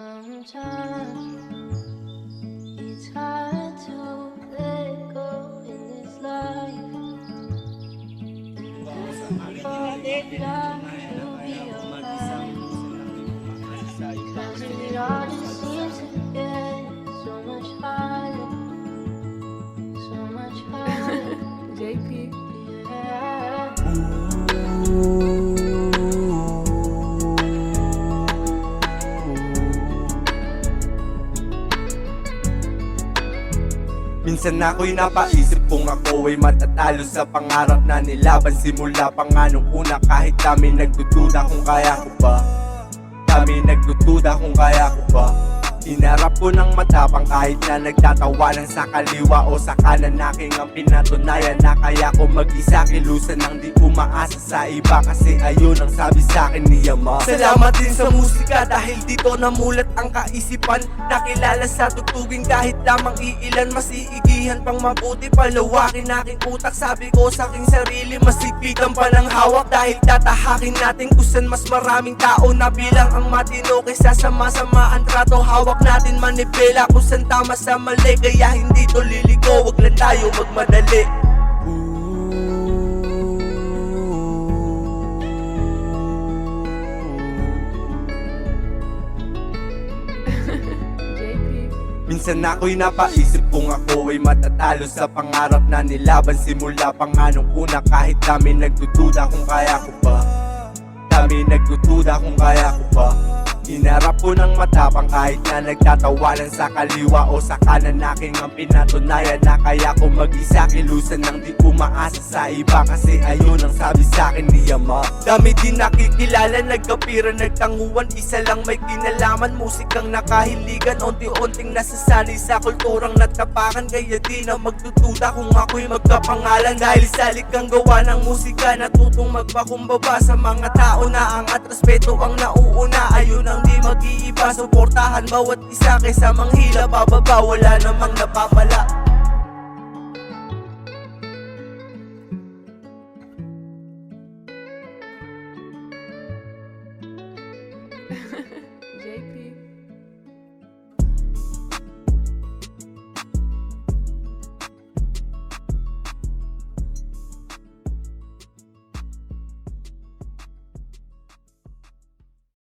Sometimes it's hard to let go in this life, and I thought that you'll be alright. 'Cause it all just seems to get so much harder, so much harder. JP. Yeah. Minsan ako'y napaisip kung ako ay matatalo sa pangarap na nilaban simula pa nga nung una. Kahit kami nagdududa kung kaya ko ba, kami nagdududa kung kaya ko ba. Inarap ko ng matapang kahit na nagtatawanan sa kaliwa o sa kanan. Aking ang pinatunayan na kaya ko mag-isa, kilusan nang di umaasa sa iba. Kasi ayun ang sabi sa'kin ni Ama. Salamat din sa musika dahil dito namulat ang kaisipan. Nakilala sa tutugin kahit lamang iilan. Mas iigihan pang mabuti, palawakin aking utak. Sabi ko sa aking sarili, mas higpitan pa ng hawak. Dahil tatahakin natin kusan mas maraming tao na bilang ang matino kaysa sa masama ang trato. Hawak natin manipela kung saan tama sa mali. Kaya hindi to liligo, wag lang tayo magmadali. JP. Minsan ako'y napaisip kung ako ay matatalo sa pangarap na nilaban simula pa nga nung una. Kahit kami nagdududa kung kaya ko ba, kami nagdududa kung kaya ko ba. Inarap ko ng matapang kahit na nagtatawanan sa kaliwa o sa kanan. Aking ang pinatunayan na kaya ko mag-isa, kilusan nang di umaasa sa iba. Kasi ayun ang sabi sa'kin ni Ama. Dami din nakikilala, nagkapiran, nagtanguan. Isa lang may kinalaman, musikang nakahiligan. Unti-unting nasasanay sa kulturang natapakan. Kaya di na magdududa kung ako'y magkapangalan. Dahil sa likang gawa ng musika, natutong magpakumbaba sa mga tao na angat, respeto ang nauuna. Ayun ang di mag-iiba, suportahan bawat isa kaysa manghila. Bababa, wala namang napapala.